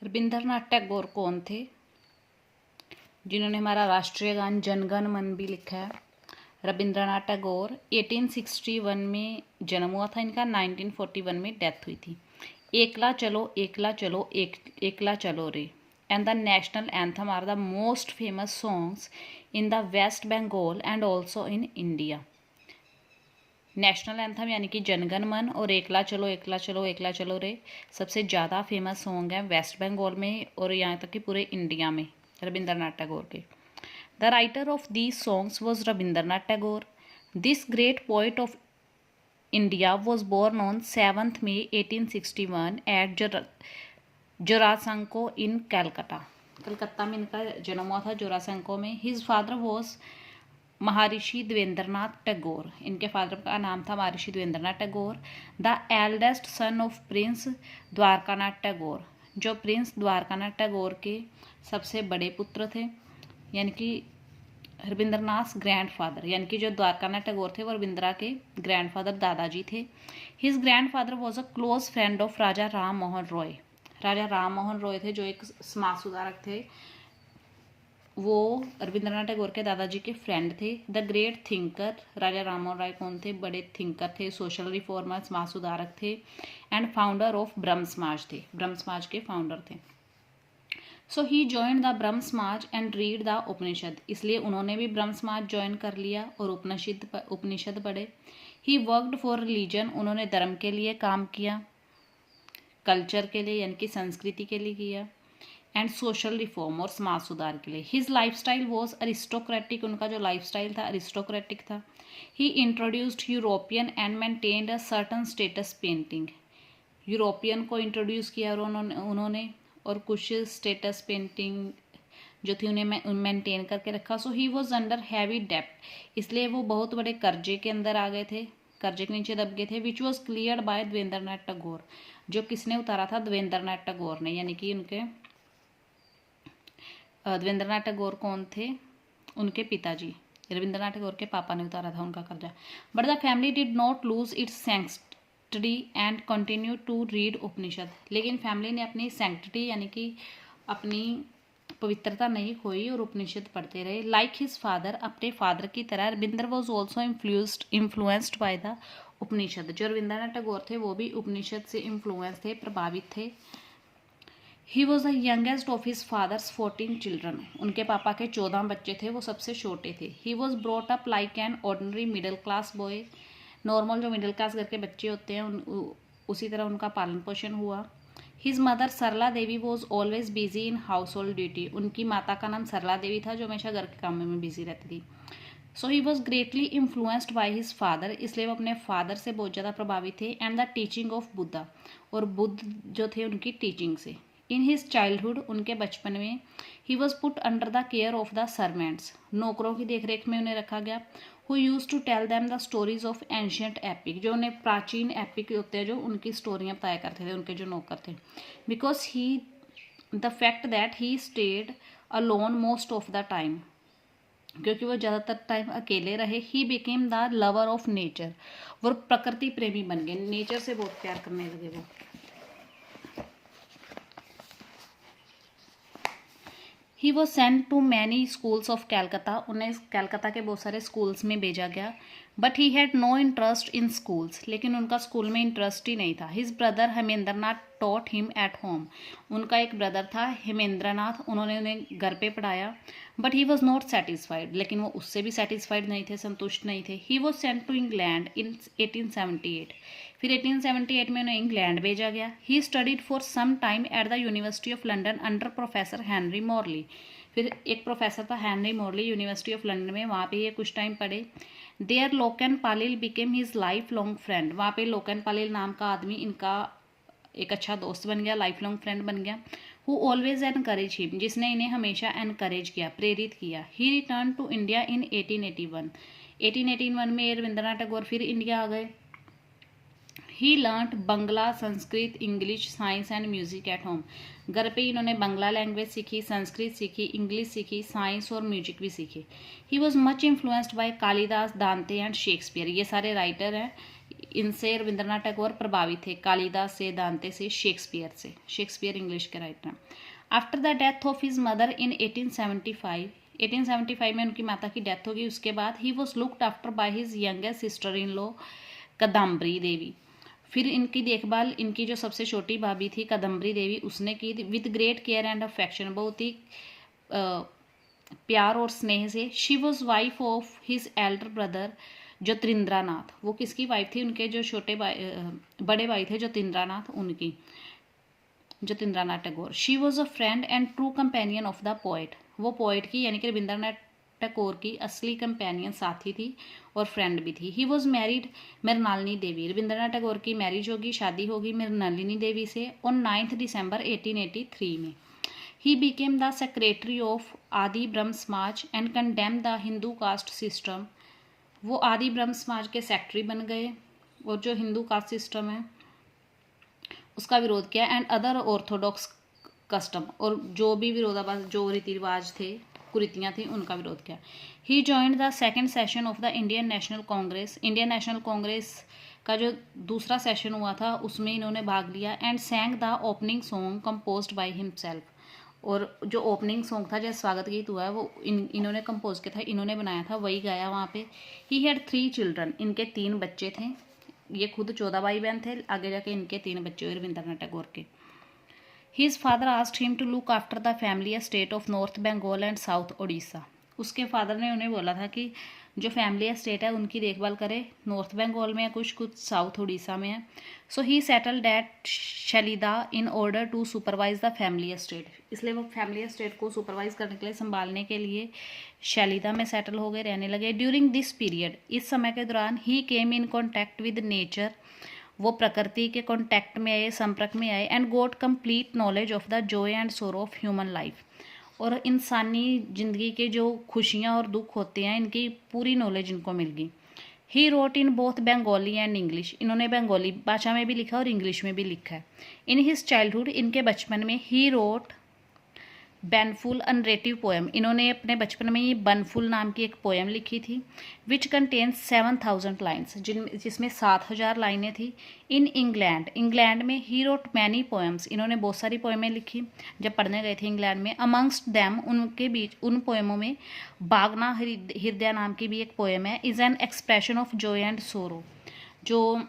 रविंद्रनाथ टैगोर कौन थे जिन्होंने हमारा राष्ट्रीय गान जनगण मन भी लिखा है? रविंद्रनाथ टैगोर 1861 में जन्म हुआ था इनका, 1941 में डेथ हुई थी। एकला चलो एकला चलो Ekla Chalo Re and the national anthem are the most famous songs in the West Bengal and also in India. National anthem यानी कि जनगण मन और एकला चलो एकला चलो एकला चलो रे सबसे ज़्यादा फेमस सॉन्ग है वेस्ट बंगाल में और यहाँ तक कि पूरे इंडिया में रविंद्रनाथ टैगोर के। The writer of these songs was Rabindranath Tagore. This great poet of India was born on 7 May 1861 at Jorasanko in Calcutta. Calcutta में इनका जन्म हुआ था, जोरासंको में। हिज फादर वॉज महर्षि देवेंद्रनाथ टैगोर। इनके फादर का नाम था Maharshi Debendranath Tagore. The eldest son of prince Dwarkanath Tagore. जो प्रिंस द्वारकानाथ टैगोर के सबसे बड़े पुत्र थे, यानी कि रविंद्रनाथ ग्रैंडफादर, यानी कि जो द्वारकानाथ टैगोर थे वो रविंद्रा के ग्रैंडफादर दादाजी थे। His grandfather was a close friend of Raja Ram Mohan Roy. Raja Ram Mohan Roy थे जो एक समाज सुधारक थे, वो रविंद्रनाथ टैगोर के दादाजी के फ्रेंड थे। द ग्रेट थिंकर, राजा राम मोहन राय कौन थे? बड़े थिंकर थे, सोशल रिफॉर्मर, समाज सुधारक थे एंड फाउंडर ऑफ ब्रह्म समाज थे, ब्रह्म समाज के फाउंडर थे। सो ही जॉइंड द ब्रह्म समाज एंड रीड द उपनिषद। इसलिए उन्होंने भी ब्रह्म समाज ज्वाइन कर लिया और उपनिषद पढ़े। ही वर्कड फॉर रिलीजन, उन्होंने धर्म के लिए काम किया, कल्चर के लिए यानी कि संस्कृति के लिए किया, एंड सोशल रिफॉर्म और समाज सुधार के लिए। His life style was aristocratic, उनका जो लाइफ स्टाइल था अरिस्टोक्रेटिक था। He introduced European and maintained a certain status painting. European को इंट्रोड्यूस किया और उन्होंने और कुछ स्टेटस पेंटिंग जो थी उन्हें मेंटेन करके रखा। सो ही वॉज अंडर हैवी डेप्ट, इसलिए वो बहुत बड़े कर्जे के अंदर आ गए थे, कर्जे के नीचे दब गए थे। Which was cleared by Debendranath Tagore, जो किसने उतारा था? देवेंद्रनाथ टैगोर ने, यानी कि उनके देवेंद्रनाथ टैगोर कौन थे? उनके पिताजी, रविंद्रनाथ टैगोर के पापा ने उतारा था उनका कर्जा। But the family did not lose its sanctity and continue to read Upanishad. लेकिन फैमिली ने अपनी सैंक्टिटी यानी कि अपनी पवित्रता नहीं खोई और उपनिषद पढ़ते रहे। लाइक हिज फादर, अपने फादर की तरह Rabindra was also influenced by the Upanishad. जो रविंद्रनाथ टैगोर थे वो भी उपनिषद से इन्फ्लुएंस थे, प्रभावित थे। He was the youngest of his father's 14 children. उनके पापा के 14 बच्चे थे, वो सबसे छोटे थे। He was brought up like an ordinary middle class boy. Normal जो मिडिल क्लास घर के बच्चे होते हैं उसी तरह उनका पालन पोषण हुआ। His mother Sarala Devi was always busy in household duty. उनकी माता का नाम सरला देवी था जो हमेशा घर के कामों में बिजी रहती थी। So he was greatly influenced by his father, इसलिए वो अपने फादर से बहुत ज़्यादा प्रभावित थे। And the teaching of Buddha, और बुद्ध जो थे उनकी टीचिंग से। इन हिज चाइल्डहुड, उनके बचपन में, he was put under the care of the servants, नौकरों की देखरेख में उन्हें रखा गया। Who used to tell them the stories of ancient epic, जो उन्हें प्राचीन एपिक होते हैं जो उनकी स्टोरियाँ बताया करते थे उनके जो नौकर थे। Because he the fact that he stayed alone most of the time, क्योंकि वो ज़्यादातर टाइम अकेले रहे। He became the lover of nature, वो प्रकृति प्रेमी बन गए, नेचर से बहुत प्यार करने लगे वो। He was sent to many schools of Calcutta, उन्हें कैलकाता के बहुत सारे स्कूल्स में भेजा गया। But he had no interest in schools, लेकिन उनका स्कूल में इंटरेस्ट ही नहीं था। His brother Hemendranath taught him at home, उनका एक ब्रदर था हेमेंद्रनाथ, उन्होंने उन्हें घर पे पढ़ाया। But he was not satisfied, लेकिन वो उससे भी सेटिस्फाइड नहीं थे, संतुष्ट नहीं थे। He was sent to England in 1878, फिर 1878 में उन्हें इंग्लैंड भेजा गया। He studied for some time at the university of London under professor Henry Morley, फिर एक प्रोफेसर था Henry Morley university of London में, वहाँ पे ये कुछ टाइम पढ़े। There Loken Palit became his life long friend, वहाँ पे लोकन पालिल नाम का आदमी इनका एक अच्छा दोस्त बन गया, लाइफ लॉन्ग फ्रेंड बन गया। हु ऑलवेज एनकरेज हिम, जिसने इन्हें हमेशा एनकरेज किया, प्रेरित किया। He return to India in 1881, 1881 में रविंद्रनाथ टैगोर फिर इंडिया आ गए। He learned Bangla, Sanskrit, English, science and music at home, घर पे इन्होंने बंगला लैंग्वेज सीखी, संस्कृत सीखी, इंग्लिश सीखी, साइंस और म्यूजिक भी सीखी। He was much influenced by Kalidas, दांते एंड शेक्सपियर, ये सारे राइटर हैं इनसे रविंद्रनाथ टैगोर प्रभावित थे, कालिदास से, दांते से, शेक्सपियर से। शेक्सपियर इंग्लिश के राइटर हैं। After the death of his mother in 1875 में उनकी माता की डेथ होगी। उसके बाद he was looked after by his youngest sister in law Kadambari Devi. फिर इनकी देखभाल इनकी जो सबसे छोटी भाभी थी कदम्बरी देवी उसने की with great care and affection, बहुत ही प्यार और स्नेह से। She was wife of his elder brother Jyotirindranath. वो किसकी वाइफ थी? उनके जो बड़े भाई थे ज्योतिरिंद्रनाथ, उनकी, Jyotirindranath Tagore. She was a friend and true companion of the poet. वो पोएट की यानी कि रविंद्रनाथ टैगोर की असली कंपेनियन, साथी थी और फ्रेंड भी थी। ही वॉज मैरिड मृणालिनी देवी। रविंद्रनाथ टैगोर की मैरिज होगी, शादी होगी मृणालिनी देवी से ऑन 9 दिसंबर 1883 में। He became the secretary of आदि ब्रह्म समाज and condemn the Hindu caste system. वो आदि ब्रह्म समाज के सेक्रेटरी बन गए और जो हिंदू कास्ट सिस्टम है उसका विरोध किया। एंड अदर ऑर्थोडॉक्स कस्टम, और जो भी विरोधाभास जो रीति रिवाज थे, कुरीतियाँ थी, उनका विरोध किया। He joined the second session of the Indian National Congress. Indian National Congress का जो दूसरा सेशन हुआ था उसमें इन्होंने भाग लिया। And sang the opening song composed by himself. और जो ओपनिंग सॉन्ग था, जैसे स्वागत गीत हुआ है, वो इन्होंने कंपोज किया था, इन्होंने बनाया था, वही गाया वहाँ पे। He had 3 children. इनके 3 बच्चे थे। ये खुद 14 भाई बहन थे, आगे जाके इनके 3 बच्चे हुए रविंद्रनाथ टैगोर के। His father asked him to look after the family state of north Bengal and south Orissa. उसके फादर ने उन्हें बोला था कि जो फैमिली स्टेट है उनकी देखभाल करे, नॉर्थ बंगाल में है कुछ साउथ उड़ीसा में है। So he settled at Shelaidaha in order to supervise the family estate. इसलिए वो फैमिली स्टेट को सुपरवाइज करने के लिए, संभालने के लिए शैलिदा में सेटल हो गए, रहने लगे। ड्यूरिंग दिस पीरियड, इस समय के दौरान, he came in contact with nature. वो प्रकृति के कॉन्टैक्ट में आए, संपर्क में आए। And got complete knowledge of the joy and sorrow of human life. और इंसानी ज़िंदगी के जो खुशियाँ और दुख होते हैं, इनकी पूरी नॉलेज इनको मिल गई। He wrote in both Bengali and English. इन्होंने बंगाली भाषा में भी लिखा और इंग्लिश में भी लिखा है। इन हिज चाइल्डहुड, इनके बचपन में, he wrote Banaphul a narrative poem. इन्होंने अपने बचपन में ये बनफुल नाम की एक पोएम लिखी थी, विच कंटेन्स 7000 लाइन्स, जिसमें 7000 लाइनें थी। इन इंग्लैंड में ही रोट मैनी पोएम्स। इन्होंने बहुत सारी पोएमें लिखी जब पढ़ने गए थे इंग्लैंड में। अमंगस्ट दैम, उनके बीच, उन पोएमों में बागना हृदय नाम की भी एक पोएम है। Is an expression of Joy and सोरो, जो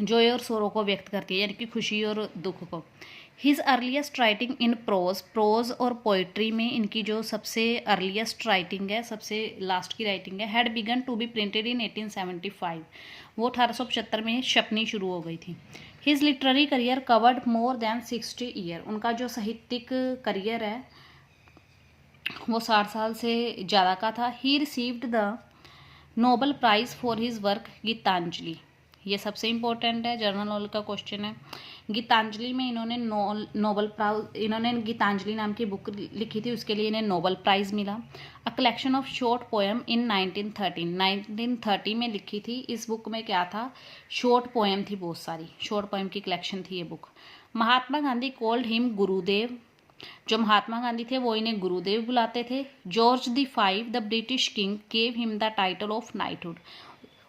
जॉय और सोरो को व्यक्त करती है, यानी कि खुशी और दुख को। His earliest writing in prose और पोइट्री में इनकी जो सबसे अर्लीस्ट राइटिंग है, सबसे लास्ट की राइटिंग है, had begun to be printed in 1875। वो 1875 में छपनी शुरू हो गई थी। His literary career covered more than 60 year. उनका जो साहित्यिक करियर है वो 60 साल से ज़्यादा का था। He received the Nobel prize for his work Gitanjali. ये सबसे इम्पोर्टेंट है, जनरल नॉलेज का क्वेश्चन है। गीतांजलि में इन्होंने नोबल प्राइज, इन्होंने गीतांजलि नाम की बुक लिखी थी, उसके लिए इन्हें नोबल प्राइज़ मिला। A collection of short poem in 1930 में लिखी थी। इस बुक में क्या था? शॉर्ट पोएम थी, बहुत सारी शॉर्ट पोएम की कलेक्शन थी ये book. Mahatma Gandhi called him गुरुदेव। जो महात्मा गांधी थे वो इन्हें गुरुदेव बुलाते थे। George the British king gave him the title of knighthood.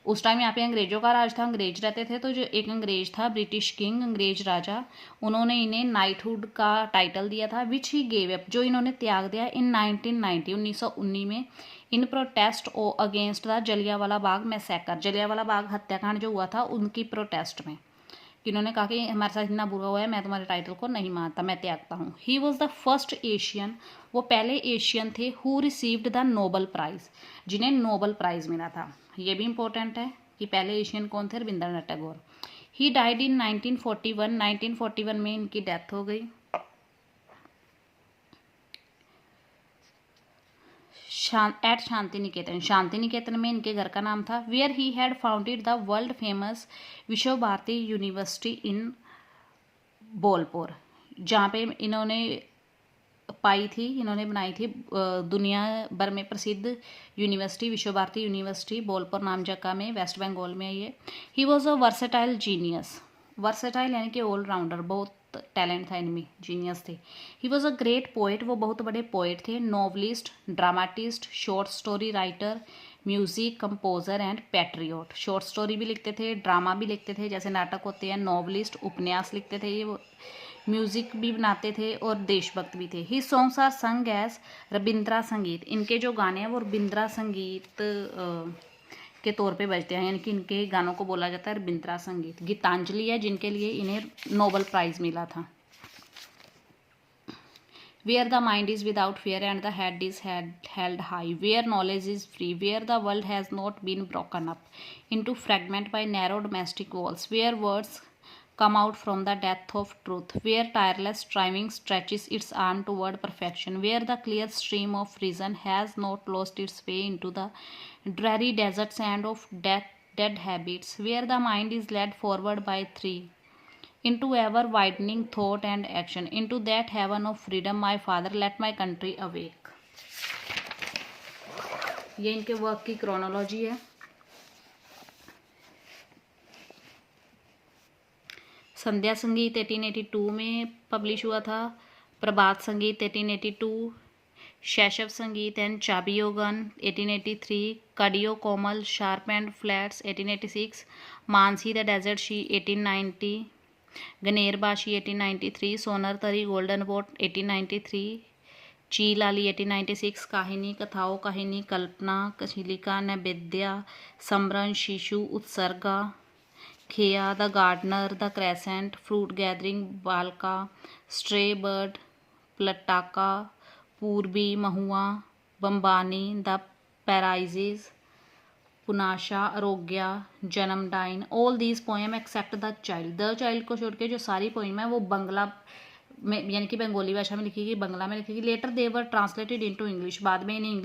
उस टाइम यहाँ पे अंग्रेजों का राज था, अंग्रेज रहते थे, तो जो एक अंग्रेज था, ब्रिटिश किंग, अंग्रेज राजा, उन्होंने इन्हें नाइटहुड का टाइटल दिया था, विच ही गेव अप, जो इन्होंने त्याग दिया इन 1919 में, in protest against the Jallianwala Bagh massacre. Jallianwala Bagh हत्याकांड जो हुआ था उनकी प्रोटेस्ट में इन्होंने कहा कि हमारे साथ इतना बुरा हुआ है, मैं तुम्हारे टाइटल को नहीं मानता, मैं त्यागता हूँ। He was the first Asian, वो पहले एशियन थे, who received the Nobel prize, जिन्हें नोबल प्राइज़ मिला था। ये भी इंपॉर्टेंट है कि पहले एशियन कौन थे? Rabindranath Tagore. He died in 1941 में इनकी डेथ हो गई। एट शांति निकेतन, शांति निकेतन में इनके घर का नाम था। Where he had founded the world famous Vishwa Bharati university इन बोलपुर, जहाँ पे इन्होंने बनाई थी दुनिया भर में प्रसिद्ध यूनिवर्सिटी, विश्व भारती यूनिवर्सिटी, बोलपुर नाम जगह में, वेस्ट बंगाल में है ये। He was a versatile genius, versatile यानी कि ऑलराउंडर, बहुत टैलेंट था इनमें, जीनियस थे। He was a great poet, वो बहुत बड़े पोएट थे। Novelist, dramatist, short story writer, music composer and patriot. Short story भी लिखते थे, ड्रामा भी लिखते थे, जैसे नाटक होते हैं, नॉवलिस्ट, उपन्यास लिखते थे ये, म्यूज़िक भी बनाते थे और देशभक्त भी थे। ही सॉन्ग्स आर संग एज रविंद्रा संगीत। इनके जो गाने हैं वो रविंद्रा संगीत के तौर पे बजते हैं, यानी कि इनके गानों को बोला जाता है रविंद्रा संगीत। गीतांजलि है जिनके लिए इन्हें नोबेल प्राइज़ मिला था। Where the mind is without fear and the head is held high, where knowledge is free, where the world has not been broken up into fragment by narrow domestic walls, where words come out from the depth of truth, where tireless striving stretches its arm toward perfection, where the clear stream of reason has not lost its way into the dreary desert sand of dead habits, where the mind is led forward by three into ever widening thought and action, into that heaven of freedom, my father, let my country awake। ये इनके work की chronology है। संध्या संगीत 1882 में publish हुआ था, प्रभात संगीत 1882, Shaishav Sangeet and Chhabiogan 1883, Kadio Komal sharp and flats 1886, Manasi the desert she 1890, Ganerbashi 1893, Sonar Tari golden boat 1893, चीलाली 1896, काहिनी कथाओं काहिनी कल्पना कशिलिका Naivedya Smaran Shishu Utsarga, Kheya the gardener the crescent, fruit gathering Balaka, stray bird Palataka, Purabi Mahua, Banabani the paradises, Punashcha Arogya Janmadine. All these poem except the child को छोड़ के जो सारी पोइम है वो बंगला में यानी कि बंगाली भाषा में लिखी गई, बंगला में लिखी गई। लेटर दे वर ट्रांसलेटेड इनटू इंग्लिश, बाद में इन्हें